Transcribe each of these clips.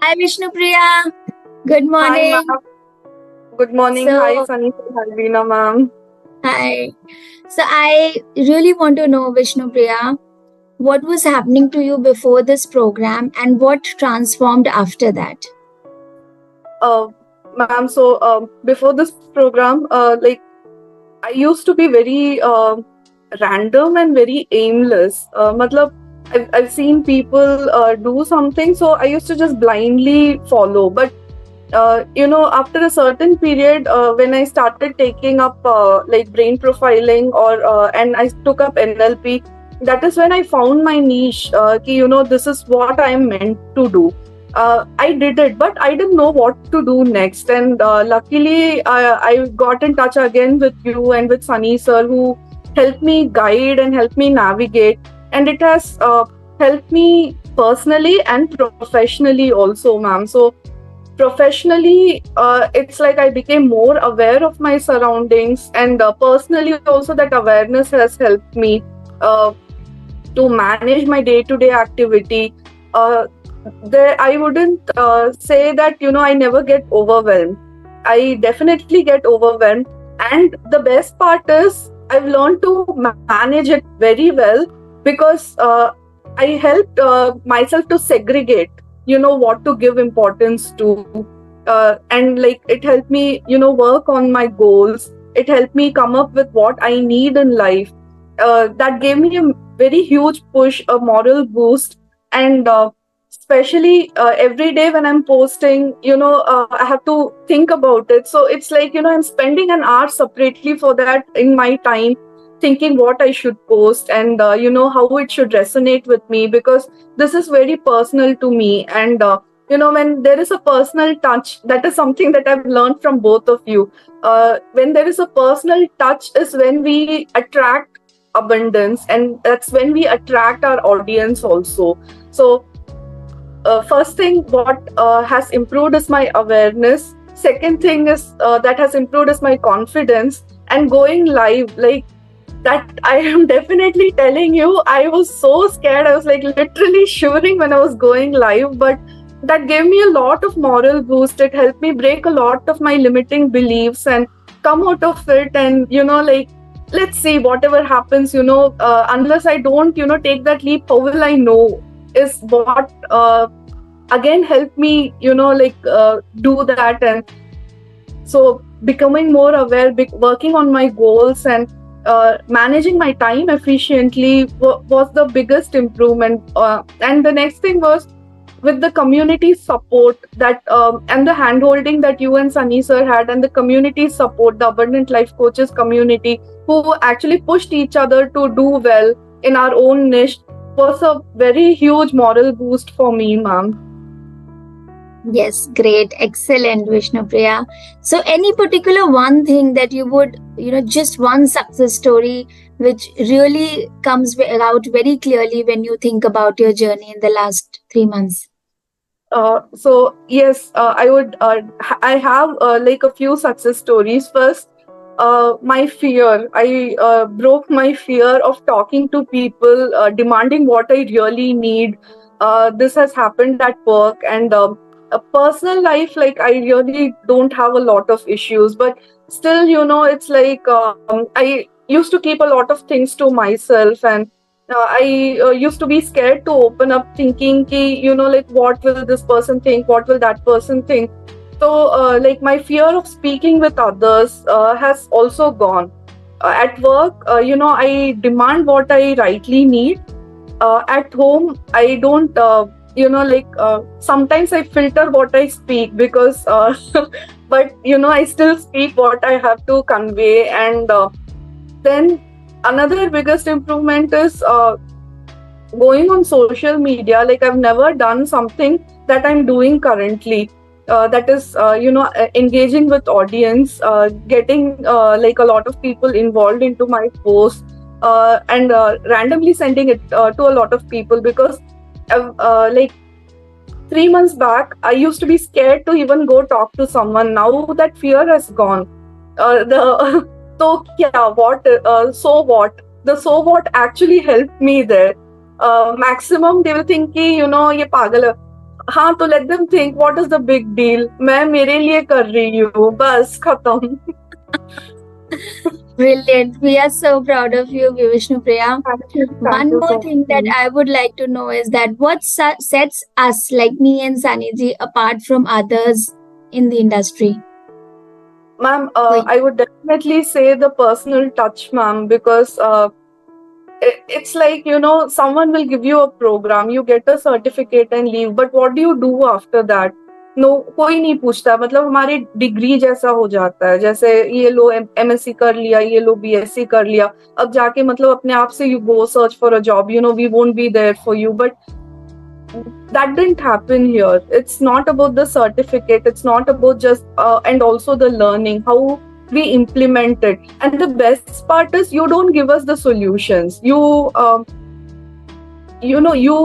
Hi Vishnupriya. Good Hi, morning. ma'am. Good morning. Hi, So, Sunny. Hi, Veena, ma'am. hi. So I really want to know Vishnupriya, what was happening to you before this program and what transformed after that? Uh, Ma'am, so before this program, I used to be very random and very aimless. I've seen people do something, so I used to just blindly follow. But after a certain period, when I started taking up brain profiling and I took up NLP, that is when I found my niche. This is what I'm meant to do. I did it, but I didn't know what to do next. And luckily, I got in touch again with you and with Sunny sir, who helped me guide and helped me navigate. And it has helped me personally and professionally also, ma'am. So professionally, it's like I became more aware of my surroundings, and personally also that awareness has helped me uh, to manage my day-to-day activity. uh, I wouldn't say that I never get overwhelmed. I definitely get overwhelmed, and the best part is I've learned to manage it very well, because I helped myself to segregate what to give importance to. And like it helped me work on my goals. It helped me come up with what I need in life. That gave me a very huge push, a moral boost. And especially every day when I'm posting, I have to think about it. So it's like I'm spending an hour separately for that in my time, thinking what I should post, and how it should resonate with me, because this is very personal to me. And when there is a personal touch, that is something that I've learned from both of you. When there is a personal touch is when we attract abundance, and that's when we attract our audience also. So first thing what has improved is my awareness. Second thing is that has improved is my confidence. And going live, like that, I am definitely telling you, I was so scared. I was like literally shivering when I was going live, but that gave me a lot of moral boost. It helped me break a lot of my limiting beliefs and come out of it. And let's see, whatever happens, unless I don't take that leap, how will I know, is what again helped me do that. And so becoming more aware, working on my goals, and managing my time efficiently was the biggest improvement. And the next thing was with the community support that and the hand holding that you and Sunny sir had, and the community support, the Abundant Life Coaches community, who actually pushed each other to do well in our own niche, was a very huge moral boost for me, ma'am. Yes, great, excellent Vishnupriya. So any particular one thing that you would, just one success story which really comes out very clearly when you think about your journey in the last 3 months? So yes, I have like a few success stories. First, my fear. I broke my fear of talking to people, demanding what I really need. This has happened at work, and a personal life. Like I really don't have a lot of issues, but still, it's like I used to keep a lot of things to myself. And I used to be scared to open up, thinking ki, like what will this person think, what will that person think. So like my fear of speaking with others has also gone. At work, I demand what I rightly need. At home, I don't sometimes I filter what I speak, because but I still speak what I have to convey. And then another biggest improvement is going on social media. Like I've never done something that I'm doing currently, that is engaging with audience, getting like a lot of people involved into my post, and randomly sending it to a lot of people, because like 3 months back I used to be scared to even go talk to someone. Now that fear has gone. The so yeah, what so what the so what actually helped me there. Maximum they will think ki, ye pagal hai. हाँ, तो let them think what is the big deal, मैं मेरे लिए कर रही हूँ, बस खत्म. Brilliant. We are so proud of you, Vishnupriya. Thank One you more so thing that much. I would like to know is that what sets us, like me and Saniji, apart from others in the industry? Ma'am, Wait. I would definitely say the personal touch, ma'am, because it's like, someone will give you a program, you get a certificate and leave, but what do you do after that? No, कोई नहीं पूछता. मतलब हमारी degree जैसा हो जाता है, जैसे ये लो एमएससी कर लिया, ये लो बीएससी कर लिया, अब जाके मतलब अपने आप से you go search for a job, we won't be there for you. But that didn't happen here. It's not about the certificate, it's not about just and also the learning, how we implement it. And the best part is you don't give us the solutions, you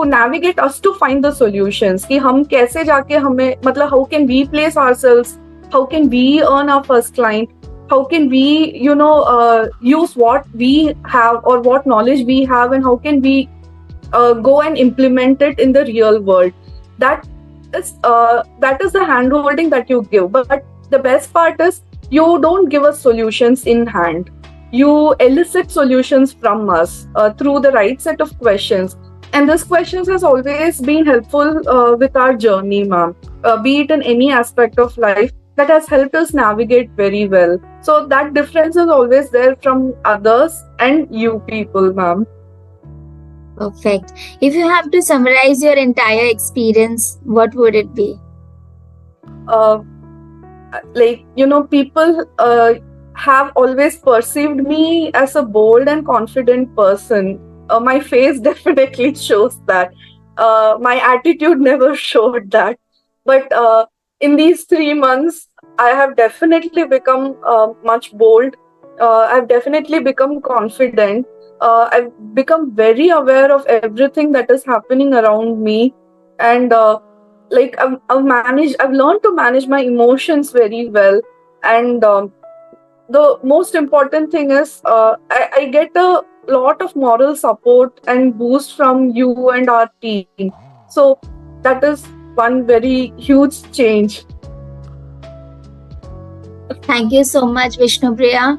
navigate us to find the solutions कि हम कैसे जाके हमें मतलब how can we place ourselves, how can we earn our first client, how can we use what we have or what knowledge we have, and how can we go and implement it in the real world. That is the hand holding that you give. But the best part is you don't give us solutions in hand, you elicit solutions from us through the right set of questions. And this questions has always been helpful with our journey, ma'am, be it in any aspect of life. That has helped us navigate very well. So that difference is always there from others and you people, ma'am. Perfect. If you have to summarize your entire experience, what would it be? People have always perceived me as a bold and confident person. My face definitely shows that. My attitude never showed that. But in these 3 months, I have definitely become much bold. I've definitely become confident. I've become very aware of everything that is happening around me. And I've learned to manage my emotions very well. And the most important thing is I get a lot of moral support and boost from you and our team. So that is one very huge change. Thank you so much, Vishnupriya.